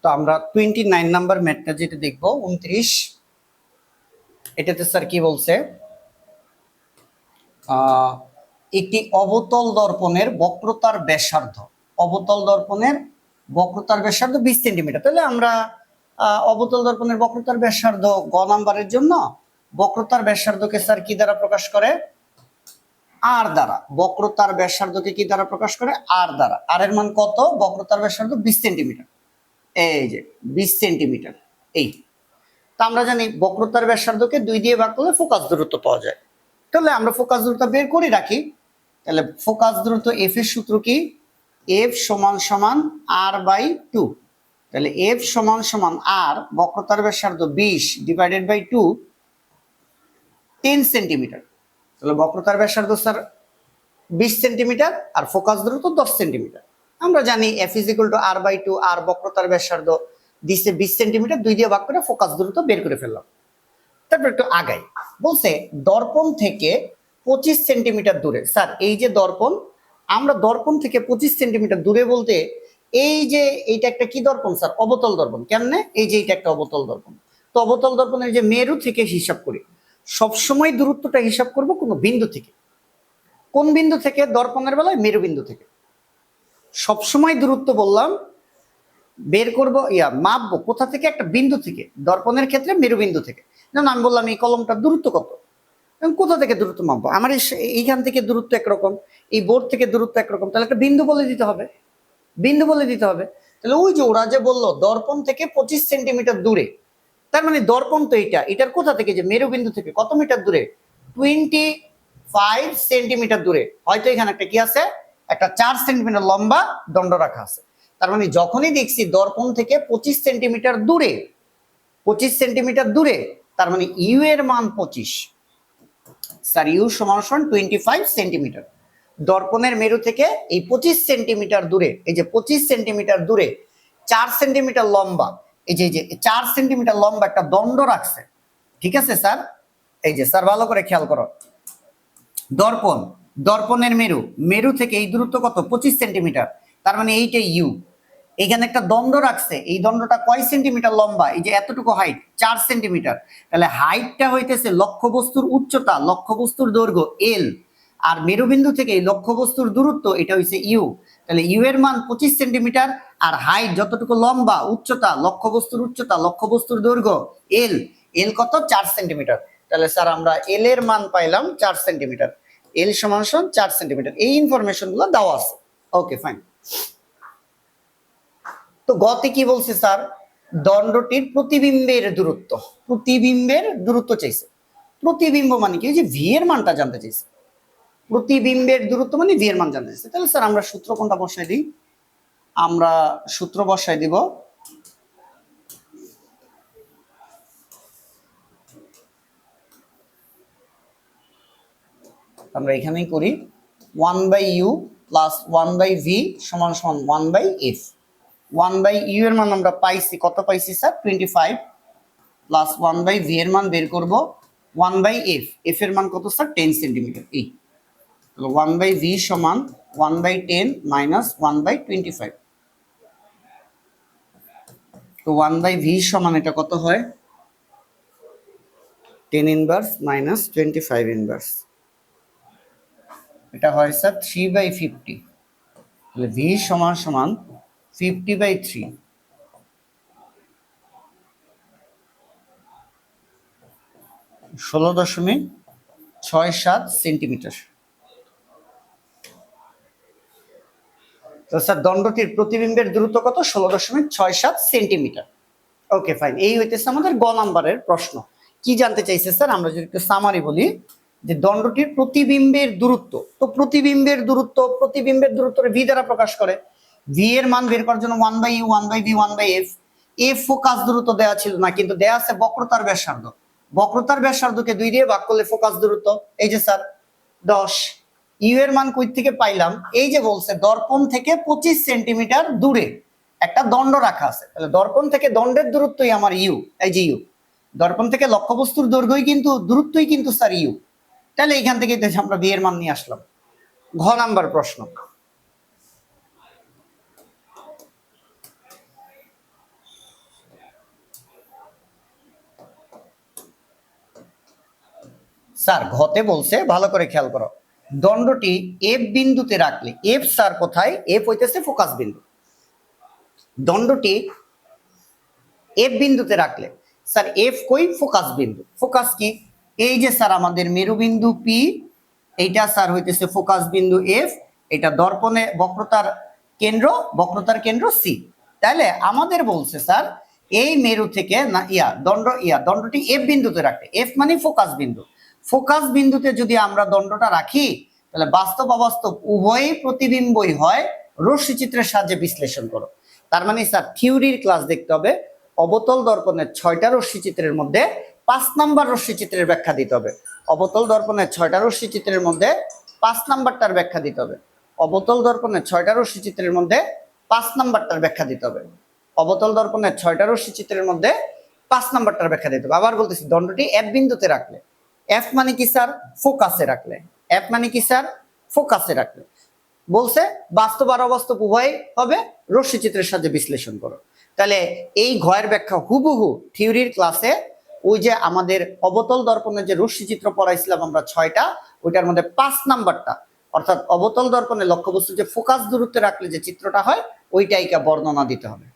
তো আমরা 29 নাম্বার ম্যাথটা যেটা দেখব 29, এটাতে স্যার কি বলছে, একটি অবতল দর্পণের বক্রতার ব্যাসার্ধ, অবতল দর্পণের বক্রতার ব্যাসার্ধ 20 সেন্টিমিটার। তাহলে আমরা অবতল দর্পণের বক্রতার ব্যাসার্ধ গ নাম্বারের জন্য বক্রতার ব্যাসার্ধকে স্যার কি দ্বারা প্রকাশ করে, আর দ্বারা। বক্রতার ব্যাসার্ধকে কি দ্বারা প্রকাশ করে, আর দ্বারা। আর এর মান কত, বক্রতার ব্যাসার্ধ 20 সেন্টিমিটার, এই যে 20 সেন্টিমিটার। এই তা আমরা জানি বক্রতার ব্যাসার্ধকে 2 দিয়ে ভাগ করলে ফোকাস দূরত্ব পাওয়া যায়। তাহলে আমরা ফোকাস দূরত্ব বের করে রাখি। তাহলে ফোকাস দূরত্ব এফ এর সূত্র কি, এফ সমান সমান আর বাই 2। তাহলে এফ সমান সমান আর, বক্রতার ব্যাসার্ধ 20 ডিভাইডেড বাই 2, 10 সেন্টিমিটার। তাহলে বক্রতার ব্যাসার্ধ স্যার 20 সেন্টিমিটার আর ফোকাস দূরত্ব 10 সেন্টিমিটার। আমরা জানি F is equal to R by 2, আর বক্রতার ব্যাসার্ধ দিছে 20 সেন্টিমিটার, 2 দিয়ে ভাগ করে ফোকাস দূরত্ব বের করে ফেললাম। তারপর একটু আগাই, বলছে দর্পণ থেকে 25 সেন্টিমিটার দূরে। স্যার এই যে দর্পণ, আমরা দর্পণ থেকে 25 সেন্টিমিটার দূরে বলতে এই যে এইটা একটা কি দর্পণ স্যার, অবতল দর্পণ। কেমনে, এই যে এটা একটা অবতল দর্পণ। তো অবতল দর্পণের যে মেরু থেকে হিসাব করি, সবসময় দূরত্বটা হিসাব করব কোন বিন্দু থেকে। কোন বিন্দু থেকে, দর্পণের বেলায় মেরু বিন্দু থেকে। সবসময় দূরত্ব বললাম বের করব, মাপবো কোথা থেকে, একটা বিন্দু থেকে। দর্পণের ক্ষেত্রে মেরু বিন্দু থেকে। যেমন আমি বললাম এই কলমটার দূরত্ব কত, কোথা থেকে দূরত্ব মাপবো, আমার এইখান থেকে দূরত্ব একরকম, এই বোর্ড থেকে দূরত্ব একরকম, তাহলে একটা বিন্দু বলে দিতে হবে, বিন্দু বলে দিতে হবে। তাহলে ওই যে ওরা যে বললো দর্পণ থেকে 25 সেন্টিমিটার দূরে, তার মানে দর্পণ তো এইটা, এটার কোথা থেকে, যে মেরু বিন্দু থেকে কত মিটার দূরে, 25 সেন্টিমিটার দূরে। হয়তো এখানে একটা কি আছে, একটা 4 সেন্টিমিটার লম্বা দণ্ড রাখা আছে। তার মানে যখনই দেখছি দর্পণ থেকে 25 সেন্টিমিটার দূরে, 25 সেন্টিমিটার দূরে, তার মানে ইউ এর মান 25। স্যার ইউ সমান 25 সেন্টিমিটার। দর্পণের মেরু থেকে এই 25 সেন্টিমিটার দূরে, এই যে 25 সেন্টিমিটার দূরে 4 সেন্টিমিটার লম্বা, এই যে 4 সেন্টিমিটার লম্বা একটা দণ্ড রাখছে। ঠিক আছে স্যার, এই যে স্যার ভালো করে খেয়াল করো, দর্পণ, দর্পণের মেরু, মেরু থেকে এই দূরত্ব কত, 25 সেন্টিমিটার। তার মানে এইটা ইউ। এখানে একটা দণ্ড রাখছে, এই দণ্ডটা কয় সেন্টিমিটার লম্বা, এই যে এতটুকু হাইট 4 সেন্টিমিটার। তাহলে হাইটটা হইতেছে লক্ষ্যবস্তুর উচ্চতা, লক্ষ্যবস্তুর দৈর্ঘ্য এল, আর মেরুবিন্দু থেকে এই লক্ষ্যবস্তুর দূরত্ব এটা হইছে ইউ। তাহলে ইউ এর মান 25 সেন্টিমিটার, আর হাইট যতটুকু লম্বা, উচ্চতা, লক্ষ্যবস্তুর উচ্চতা, লক্ষ্যবস্তুর দৈর্ঘ্য এল, এল কত, 4 সেন্টিমিটার। তাহলে স্যার আমরা এল এর মান পাইলাম 4 সেন্টিমিটার, এল সমান 4 সেন্টিমিটার। এই ইনফরমেশন গুলো দেওয়া আছে। Okay fine. তো গতে কি বলছে স্যার, দণ্ডটির প্রতিবিম্বের দূরত্ব, প্রতিবিম্বের দূরত্ব চাইছে। প্রতিবিম্ব মানে কি, যে ভি এর মানটা জানতে চাইছে। প্রতিবিম্বের দূরত্ব মানে ভি এর মান জানতে চাইছে। তাহলে স্যার আমরা সূত্র কোনটা বসাই দিই, আমরা সূত্র বসাই দিব, আমরা এখানেই করি 1/u প্লাস 1/v সমান সমান 1/f। 1/u এর মান আমরা পাইছি, কত পাইছি স্যার, 25, প্লাস 1/v এর মান বের করব 1/f, f এর মান কত স্যার, 10 সেন্টিমিটার। এই 1/v সমান 1/10 মাইনাস 1/25। তো 1/v সমান এটা কত হয়, 10 ইনভার্স মাইনাস 25 ইনভার্স, এটা হয় স্যার 3/50। তাহলে v সমান সমান 50/3, 16.67 সেন্টিমিটার। তো স্যার দণ্ডটির প্রতিবিম্বের দূরত্ব কত, 16.67 সেন্টিমিটার। ওকে ফাইন, এই হইতেছে আমাদের গ নাম্বারের প্রশ্ন। কি জানতে চাইছে স্যার, আমরা যদি একটু সামারি বলি, যে দণ্ডটির প্রতিবিম্বের দূরত্ব। তো প্রতিবিম্বের দূরত্ব, প্রতিবিম্বের দূরত্ব ভি দ্বারা প্রকাশ করে। ভি এর মান বের করার জন্য 1/u, 1/v, 1/f। F focus দূরত্ব দেওয়া ছিল না, কিন্তু দেওয়া আছে বক্রতার ব্যাসার্ধ। বক্রতার ব্যাসার্ধকে 2 দিয়ে ভাগ করলে ফোকাস দূরত্ব, এই যে স্যার 10। ইউ এর মান কই থেকে পাইলাম, এই যে বলছে দর্পণ থেকে 25 সেন্টিমিটার দূরে একটা দণ্ড রাখা আছে। তাহলে দর্পণ থেকে দণ্ডের দূরত্বই আমার ইউ, এই যে ইউ। দর্পণ থেকে লক্ষ্যবস্তুর দৈর্ঘ্যই কিন্তু, দূরত্বই কিন্তু স্যার ইউ। তাহলে এইখান থেকে আমরা বি এর মান নিয়ে আসলাম। ঘ নাম্বার প্রশ্ন, স্যার ঘতে বলছে, ভালো করে খেয়াল করো, দণ্ডটি এফ বিন্দুতে রাখলে, এফ স্যার কোথায়, এফ হইতেছে ফোকাস বিন্দু, দণ্ডটি এফ বিন্দুতে রাখলে, স্যার এফ কই, ফোকাস বিন্দু, ফোকাস কি, এই যে স্যার আমাদের মেরুবিন্দু পি, এইটা স্যার হইতেছে ফোকাস বিন্দু এফ, এটা দর্পণে বক্রতার কেন্দ্র সি। তাহলে আমাদের বলছে স্যার এই মেরু থেকে না দণ্ডটি এফ বিন্দুতে রাখতে, এফ মানে ফোকাস বিন্দু, ফোকাস বিন্দুতে যদি আমরা দণ্ডটা রাখি তাহলে বাস্তব অবাস্তব উভয়ই প্রতিবিম্বই হয়, রশ্মি চিত্রের সাহায্যে বিশ্লেষণ করো। তার মানে স্যার থিওরির ক্লাস দেখতে হবে, অবতল দর্পণের 6টা রশ্মি চিত্রের মধ্যে 5 নাম্বার রশ্মি চিত্রের ব্যাখ্যা দিতে হবে, অবতল দর্পণের 6টা রশ্মি চিত্রের মধ্যে 5 নাম্বারটার ব্যাখ্যা দিতে হবে, অবতল দর্পণের 6টা রশ্মি চিত্রের মধ্যে 5 নাম্বারটার ব্যাখ্যা দিতে হবে, অবতল দর্পণের 6টা রশ্মি চিত্রের মধ্যে 5 নাম্বারটার ব্যাখ্যা দিতে হবে। আবার বলতেছি, দণ্ডটি এফ বিন্দুতে রাখলে, এফ মানে কি স্যার, ফোকাসে রাখলে, এফ মানে কি স্যার, ফোকাসে রাখলে, বলছে বাস্তব আর অবাস্তব উভয় হবে, রশ্মি চিত্রের সাহায্যে বিশ্লেষণ করো। তাহলে এই ঘয়ের ব্যাখ্যা হুবহু থিওরির ক্লাসে ওই যে আমাদের অবতল দর্পণের যে রশ্মি চিত্র পড়াইছিলাম আমরা 6টা, ওইটার মধ্যে 5 নাম্বারটা, অর্থাৎ অবতল দর্পণের লক্ষ্যবস্তু যে ফোকাস দূরত্বে রাখলে যে চিত্রটা হয়, ওইটাইকে বর্ণনা দিতে হবে।